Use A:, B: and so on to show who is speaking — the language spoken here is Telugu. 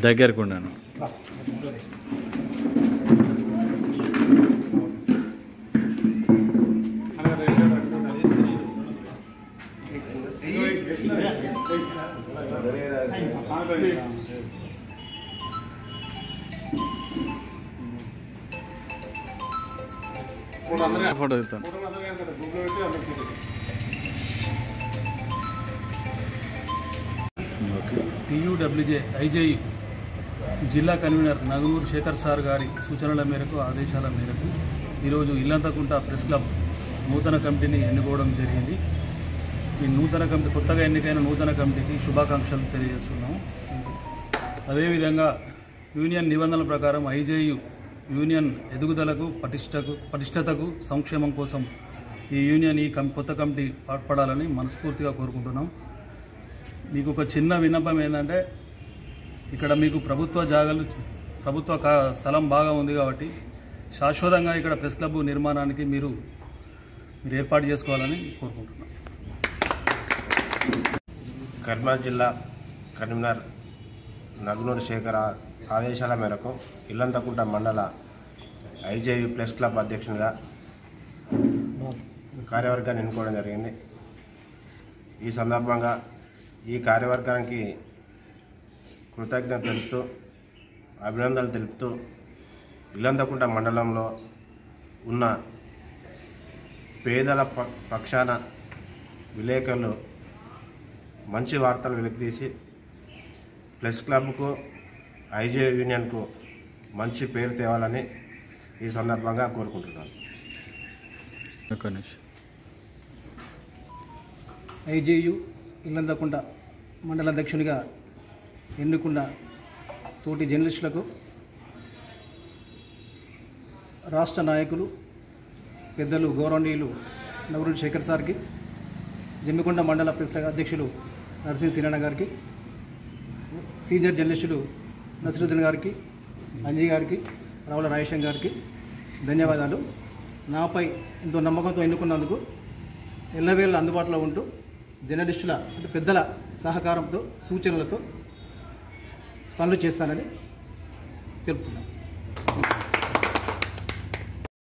A: దగ్గరకు ఉన్నాను. ఫోటో తీస్తాను.
B: TUWJ IJU జిల్లా కన్వీనర్ నగనూరు శేఖర్ సార్ గారి సూచనల మేరకు ఆదేశాల మేరకు ఈరోజు ఇల్లంతకుంట ప్రెస్ క్లబ్ నూతన కమిటీని ఎన్నుకోవడం జరిగింది. ఈ నూతన కమిటీ కొత్తగా ఎన్నికైన నూతన కమిటీకి శుభాకాంక్షలు తెలియజేస్తున్నాము. అదేవిధంగా యూనియన్ నిబంధనల ప్రకారం IJU యూనియన్ ఎదుగుదలకు పటిష్టతకు సంక్షేమం కోసం ఈ యూనియన్ కొత్త కమిటీ పాటుపడాలని మనస్ఫూర్తిగా కోరుకుంటున్నాం. మీకు ఒక చిన్న విన్నపం ఏంటంటే, ఇక్కడ మీకు ప్రభుత్వ స్థలం బాగా ఉంది కాబట్టి శాశ్వతంగా ఇక్కడ ప్రెస్ క్లబ్ నిర్మాణానికి మీరు ఏర్పాటు చేసుకోవాలని కోరుకుంటున్నాం.
C: కర్నూలు జిల్లా కన్వీనర్ నగనూరు శేఖర్ ఆదేశాల మేరకు ఇల్లంతకుంట మండల IJU ప్రెస్ క్లబ్ అధ్యక్షునిగా కార్యవర్గాన్ని ఎన్నుకోవడం జరిగింది. ఈ సందర్భంగా ఈ కార్యవర్గానికి కృతజ్ఞత తెలుపుతూ అభినందనలు తెలుపుతూ ఇల్లంతకుంట మండలంలో ఉన్న పేదల పక్షాన విలేకరులు మంచి వార్తలు వెలికితీసి ప్రెస్ క్లబ్కు IJU యూనియన్కు మంచి పేరు తేవాలని ఈ సందర్భంగా కోరుకుంటున్నాను.
D: IJU ఇల్లంతకుంట మండల అధ్యక్షునిగా ఎన్నుకున్న తోటి జర్నలిస్టులకు, రాష్ట్ర నాయకులు పెద్దలు గౌరవనీయులు నగనూరు శేఖర్ సార్కి, జమ్మికొండ మండల ప్రెస్ అధ్యక్షులు నర్సింగ్ సిరణ గారికి, సీనియర్ జర్నలిస్టులు నసరుద్దీన్ గారికి, అంజీ గారికి, రావుల రాజేశం గారికి ధన్యవాదాలు. నాపై ఎంతో నమ్మకంతో ఎన్నుకున్నందుకు ఎల్లవేళ అందుబాటులో ఉంటూ జర్నలిస్టుల పెద్దల సహకారంతో సూచనలతో పనులు చేస్తానని తెలుపుతున్నాను.